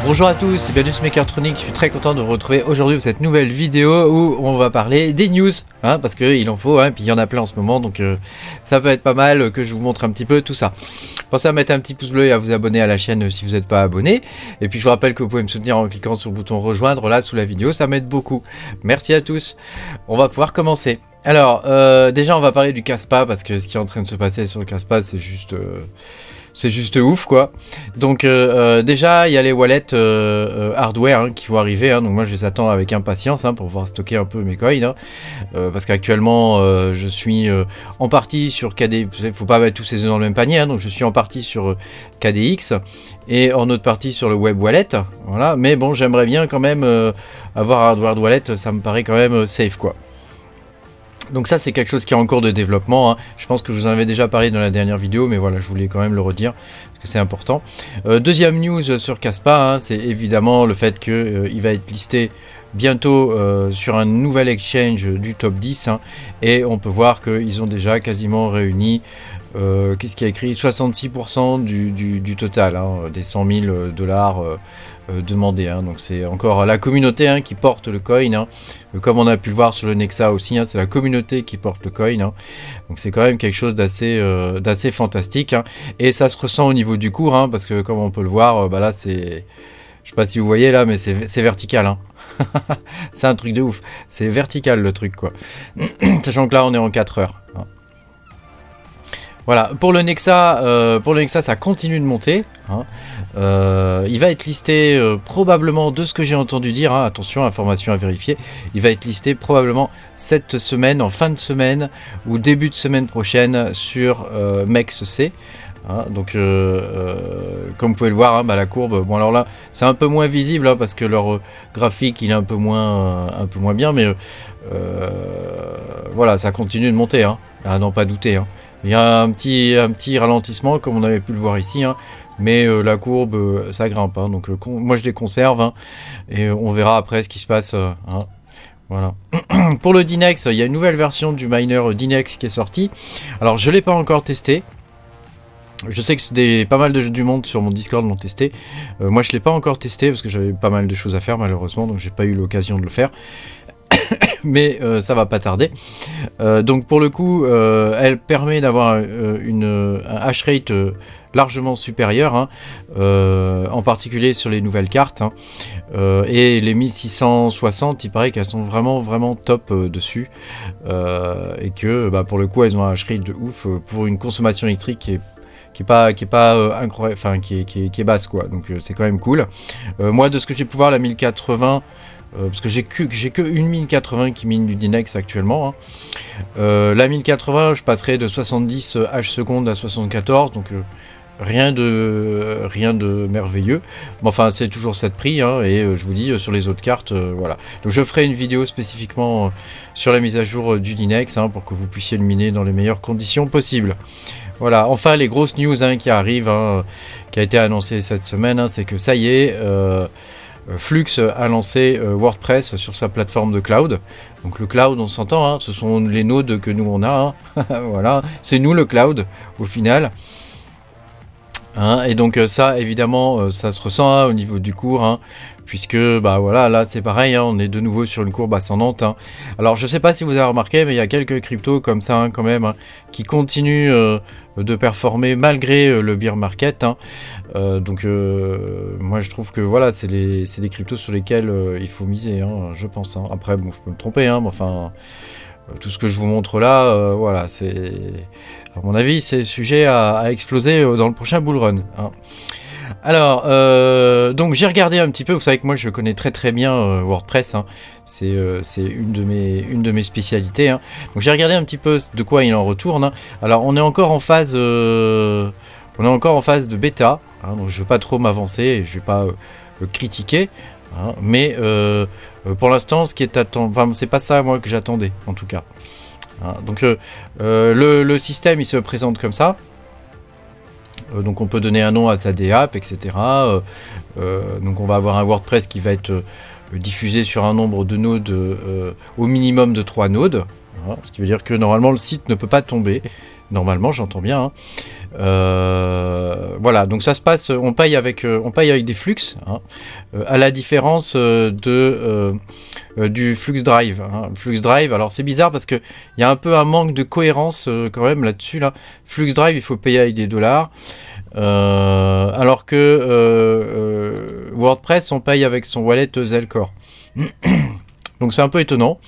Bonjour à tous et bienvenue sur Mechatronics, je suis très content de vous retrouver aujourd'hui pour cette nouvelle vidéo où on va parler des news, hein, parce qu'il en faut, hein, puis il y en a plein en ce moment, donc ça peut être pas mal que je vous montre un petit peu tout ça. Pensez à mettre un petit pouce bleu et à vous abonner à la chaîne si vous n'êtes pas abonné, et puis je vous rappelle que vous pouvez me soutenir en cliquant sur le bouton rejoindre là sous la vidéo, ça m'aide beaucoup. Merci à tous, on va pouvoir commencer. Alors, déjà on va parler du Caspa, parce que ce qui est en train de se passer sur le Caspa c'est juste ouf quoi. Donc déjà il y a les wallets hardware hein, qui vont arriver, hein, donc moi je les attends avec impatience hein, pour pouvoir stocker un peu mes coins hein, parce qu'actuellement je suis en partie sur KD, il faut pas mettre tous ses œufs dans le même panier hein, donc je suis en partie sur KDX et en autre partie sur le web wallet, voilà, mais bon j'aimerais bien quand même avoir un hardware wallet, ça me paraît quand même safe quoi. Donc ça c'est quelque chose qui est en cours de développement, hein. Je pense que je vous en avais déjà parlé dans la dernière vidéo, mais voilà, je voulais quand même le redire, parce que c'est important. Deuxième news sur Caspa, hein, c'est évidemment le fait qu'il va être listé bientôt sur un nouvel exchange du top 10, hein, et on peut voir qu'ils ont déjà quasiment réuni, qu'est-ce qu'il y a écrit, 66% du total, hein, des 100 000 dollars demandé, hein. Donc c'est encore la communauté hein, qui porte le coin, hein. Comme on a pu le voir sur le Nexa aussi, hein, c'est la communauté qui porte le coin, hein. Donc c'est quand même quelque chose d'assez fantastique, hein. Et ça se ressent au niveau du cours, hein, parce que comme on peut le voir, bah là c'est, je sais pas si vous voyez là, mais c'est vertical, hein. C'est un truc de ouf, c'est vertical le truc quoi. Sachant que là on est en 4 heures, hein. Voilà, pour le Nexa, ça continue de monter, hein. Il va être listé probablement, de ce que j'ai entendu dire, hein, attention, information à vérifier, il va être listé probablement cette semaine, en fin de semaine ou début de semaine prochaine sur MEXC. Hein, donc comme vous pouvez le voir, hein, bah, la courbe, bon alors là c'est un peu moins visible hein, parce que leur graphique il est un peu moins bien, mais voilà, ça continue de monter, hein, à n'en pas douter, hein. Il y a un petit ralentissement comme on avait pu le voir ici, hein, mais la courbe ça grimpe, hein, donc moi je les conserve hein, et on verra après ce qui se passe, hein, voilà. Pour le Dinex, il y a une nouvelle version du miner Dinex qui est sortie. Alors je ne l'ai pas encore testé. Je sais que pas mal du monde sur mon Discord l'ont testé. Moi je ne l'ai pas encore testé parce que j'avais pas mal de choses à faire malheureusement, donc j'ai pas eu l'occasion de le faire. Mais ça va pas tarder. Donc pour le coup, elle permet d'avoir un hash rate largement supérieur, hein, en particulier sur les nouvelles cartes, hein. Et les 1660, il paraît qu'elles sont vraiment top dessus, et que bah, pour le coup, elles ont un hash rate de ouf pour une consommation électrique qui est pas incroyable, enfin qui est basse quoi. Donc c'est quand même cool. Moi, de ce que j'ai pu voir, la 1080. Parce que j'ai que une 1080 qui mine du Dinex actuellement, hein. La 1080 je passerai de 70 H secondes à 74, donc rien de merveilleux, mais enfin c'est toujours ça de prix, hein, et je vous dis sur les autres cartes, voilà. Donc je ferai une vidéo spécifiquement sur la mise à jour du Dinex, hein, pour que vous puissiez le miner dans les meilleures conditions possibles. Voilà, enfin les grosses news hein, qui arrivent, hein, qui a été annoncée cette semaine, hein, c'est que ça y est, Flux a lancé WordPress sur sa plateforme de cloud. Donc le cloud, on s'entend, hein, ce sont les nodes que nous on a, hein. Voilà, c'est nous le cloud au final, hein. Et donc ça évidemment ça se ressent hein, au niveau du cours, hein, puisque bah voilà, là c'est pareil, hein, on est de nouveau sur une courbe ascendante, hein. Alors je sais pas si vous avez remarqué, mais il y a quelques cryptos comme ça hein, quand même, hein, qui continuent de performer malgré le bear market, hein. Donc moi je trouve que voilà, c'est des cryptos sur lesquels il faut miser, hein, je pense, hein. Après bon, je peux me tromper, hein, mais enfin tout ce que je vous montre là, voilà, c'est à mon avis c'est sujet à exploser dans le prochain bull run, hein. Alors donc j'ai regardé un petit peu, vous savez que moi je connais très bien WordPress, hein. C'est une de mes spécialités, hein. Donc j'ai regardé un petit peu de quoi il en retourne, hein. Alors on est encore en phase de bêta, hein, donc je ne veux pas trop m'avancer, je ne vais pas critiquer, hein, mais pour l'instant ce qui est attendu, enfin c'est pas ça moi que j'attendais en tout cas, hein. Donc le système il se présente comme ça. Donc on peut donner un nom à sa DApp, etc. Donc on va avoir un WordPress qui va être diffusé sur un nombre de nodes au minimum de 3 nodes, hein, ce qui veut dire que normalement le site ne peut pas tomber. Normalement, j'entends bien. Hein. Voilà, donc ça se passe, on paye avec des flux, hein, à la différence du Flux Drive. Hein. Flux Drive, alors c'est bizarre parce qu'il y a un peu un manque de cohérence quand même là-dessus. Là. Flux Drive, il faut payer avec des dollars. Alors que WordPress, on paye avec son wallet Zelcore. Donc c'est un peu étonnant.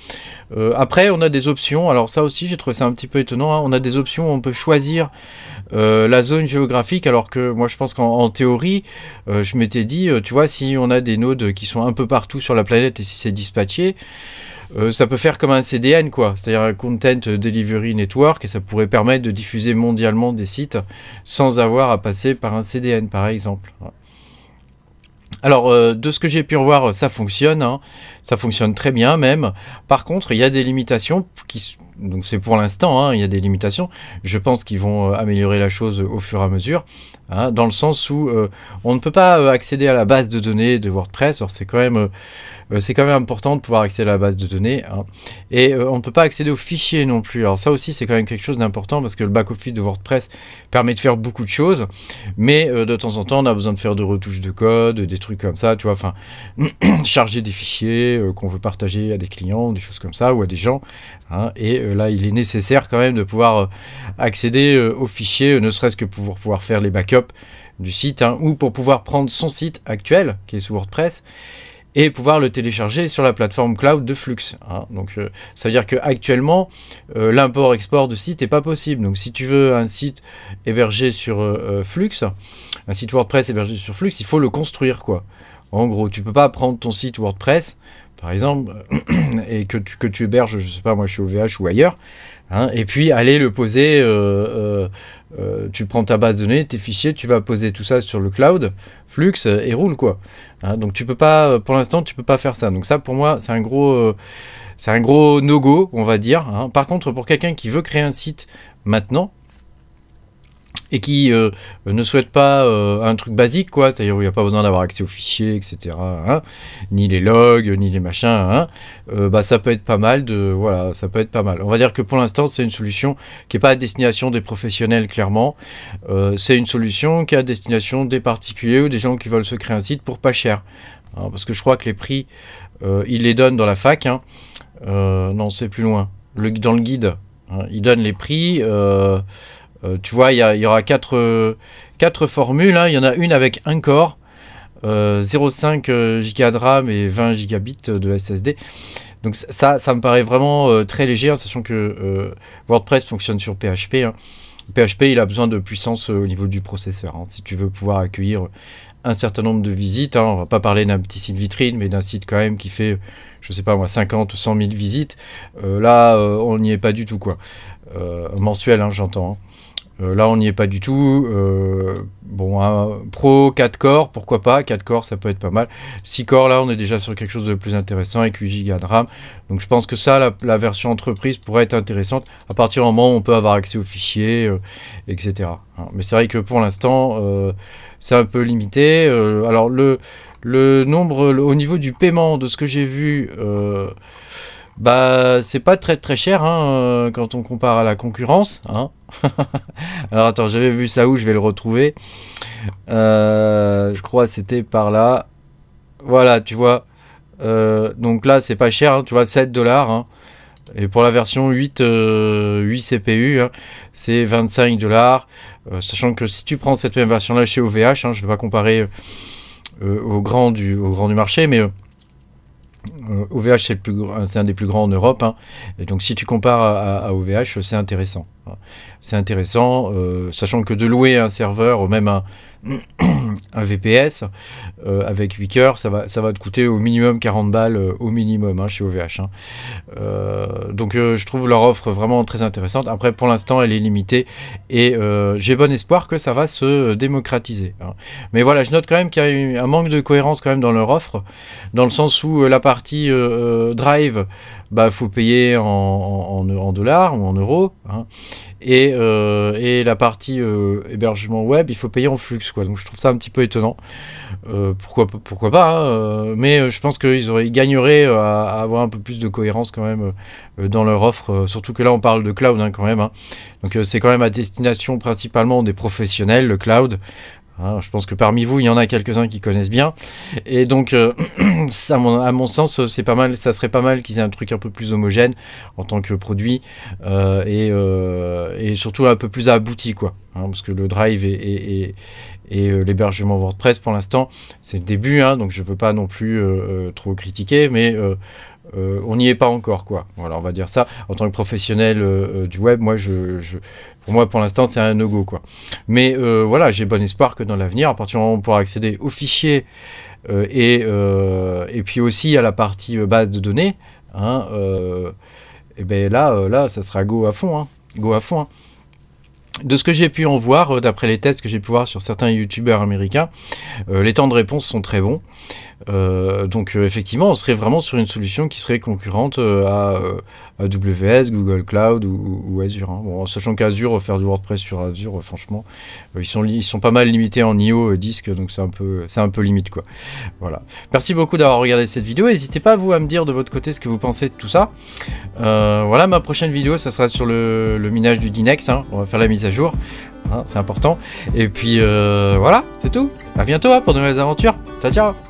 Après, on a des options. Alors ça aussi, j'ai trouvé ça un petit peu étonnant. Hein. On a des options où on peut choisir la zone géographique. Alors que moi, je pense qu'en théorie, je m'étais dit, tu vois, si on a des nodes qui sont un peu partout sur la planète et si c'est dispatché, ça peut faire comme un CDN, quoi. C'est-à-dire un Content Delivery Network, et ça pourrait permettre de diffuser mondialement des sites sans avoir à passer par un CDN, par exemple. Alors, de ce que j'ai pu revoir, ça fonctionne, hein. Ça fonctionne très bien même. Par contre, il y a des limitations, donc c'est pour l'instant, hein, il y a des limitations. Je pense qu'ils vont améliorer la chose au fur et à mesure, hein, dans le sens où on ne peut pas accéder à la base de données de WordPress. Alors, c'est quand même important de pouvoir accéder à la base de données, hein. Et on ne peut pas accéder aux fichiers non plus. Alors ça aussi, c'est quand même quelque chose d'important parce que le back-office de WordPress permet de faire beaucoup de choses, mais de temps en temps, on a besoin de faire de retouches de code, des trucs comme ça, tu vois, enfin, charger des fichiers qu'on veut partager à des clients, des choses comme ça, ou à des gens, hein. Et là, il est nécessaire quand même de pouvoir accéder aux fichiers, ne serait-ce que pour pouvoir faire les backups du site, hein, ou pour pouvoir prendre son site actuel, qui est sous WordPress, et pouvoir le télécharger sur la plateforme cloud de Flux. Hein. Donc, ça veut dire qu'actuellement, l'import-export de site n'est pas possible. Donc, si tu veux un site hébergé sur Flux, un site WordPress hébergé sur Flux, il faut le construire, quoi. En gros, tu peux pas prendre ton site WordPress, par exemple, et que tu héberges, je sais pas, moi, chez OVH ou ailleurs, hein, et puis aller le poser, tu prends ta base de données, tes fichiers, tu vas poser tout ça sur le cloud, Flux, et roule, quoi. Hein, donc tu peux pas, pour l'instant, tu peux pas faire ça. Donc ça, pour moi, c'est un gros no-go, on va dire. Hein. Par contre, pour quelqu'un qui veut créer un site maintenant, et qui ne souhaite pas un truc basique, quoi, c'est-à-dire où il n'y a pas besoin d'avoir accès aux fichiers, etc., hein, ni les logs, ni les machins, hein, bah, ça peut être pas mal voilà, ça peut être pas mal. On va dire que pour l'instant, c'est une solution qui n'est pas à destination des professionnels, clairement. C'est une solution qui est à destination des particuliers ou des gens qui veulent se créer un site pour pas cher. Hein, parce que je crois que les prix, ils les donnent dans la fac. Hein. Non, c'est plus loin. Dans le guide, hein, ils donnent les prix. Tu vois, il y aura quatre formules. Hein. Il y en a une avec un core, 0,5 Go de RAM et 20 gigabits de SSD. Donc ça me paraît vraiment très léger, hein, sachant que WordPress fonctionne sur PHP. Hein. PHP, il a besoin de puissance au niveau du processeur. Hein, si tu veux pouvoir accueillir un certain nombre de visites, hein, on va pas parler d'un petit site vitrine, mais d'un site quand même qui fait, je sais pas moi, 50 ou 100 000 visites. Là, on n'y est pas du tout, quoi. Mensuel, hein, j'entends. Hein. Là, on n'y est pas du tout. Bon, hein, Pro, 4 corps, pourquoi pas. 4 corps, ça peut être pas mal. 6 corps, là, on est déjà sur quelque chose de plus intéressant avec 8 Go de RAM. Donc, je pense que ça, la version entreprise pourrait être intéressante à partir du moment où on peut avoir accès aux fichiers, etc. Hein. Mais c'est vrai que pour l'instant, c'est un peu limité. Alors, le nombre, au niveau du paiement, de ce que j'ai vu... bah, c'est pas très cher, hein, quand on compare à la concurrence, hein. Alors attends, j'avais vu ça où, je vais le retrouver. Je crois que c'était par là. Voilà, tu vois. Donc là, c'est pas cher, hein, tu vois, 7 $. Hein. Et pour la version 8 CPU, hein, c'est 25 $. Sachant que si tu prends cette même version-là chez OVH, hein, je vais pas comparer au grand du marché, mais... OVH, c'est un des plus grands en Europe, hein. Et donc si tu compares à OVH, c'est intéressant. Hein. C'est intéressant, sachant que de louer un serveur, ou même un VPS, avec 8 cœurs, ça va te coûter au minimum 40 balles, au minimum, hein, chez OVH. Hein. Donc je trouve leur offre vraiment très intéressante. Après, pour l'instant, elle est limitée, et j'ai bon espoir que ça va se démocratiser. Hein. Mais voilà, je note quand même qu'il y a eu un manque de cohérence quand même dans leur offre, dans le sens où la partie Drive, bah, faut payer en dollars ou en euros, hein. et la partie hébergement web, il faut payer en flux, quoi. Donc je trouve ça un petit peu étonnant. Pourquoi pas, hein, mais je pense qu'ils gagneraient à avoir un peu plus de cohérence quand même dans leur offre, surtout que là on parle de cloud hein, quand même. Hein. Donc c'est quand même à destination principalement des professionnels, le cloud. Hein, je pense que parmi vous, il y en a quelques-uns qui connaissent bien. Et donc, ça, à mon sens, c'est pas mal. Ça serait pas mal qu'ils aient un truc un peu plus homogène en tant que produit et surtout un peu plus abouti, quoi. Hein, parce que le Drive et l'hébergement WordPress, pour l'instant, c'est le début. Hein, donc, je veux pas non plus trop critiquer, mais on n'y est pas encore, quoi. Voilà, on va dire ça. En tant que professionnel du web, moi, pour moi, pour l'instant, c'est un no-go, quoi. Mais voilà, j'ai bon espoir que dans l'avenir, à partir du moment où on pourra accéder aux fichiers et puis aussi à la partie base de données, hein, et ben là, ça sera go à fond, hein, go à fond. Hein. De ce que j'ai pu en voir, d'après les tests que j'ai pu voir sur certains youtubeurs américains, les temps de réponse sont très bons. Donc effectivement, on serait vraiment sur une solution qui serait concurrente à AWS, Google Cloud ou Azure. Hein. Bon, sachant qu'Azure, faire du WordPress sur Azure, franchement, ils sont pas mal limités en IO disque, donc c'est un peu limite, quoi. Voilà. Merci beaucoup d'avoir regardé cette vidéo. N'hésitez pas vous à me dire de votre côté ce que vous pensez de tout ça. Voilà, ma prochaine vidéo, ça sera sur le minage du Dinex. Hein. On va faire la mise à jour. Hein, c'est important. Et puis voilà, c'est tout. À bientôt hein, pour de nouvelles aventures. Ciao, ciao.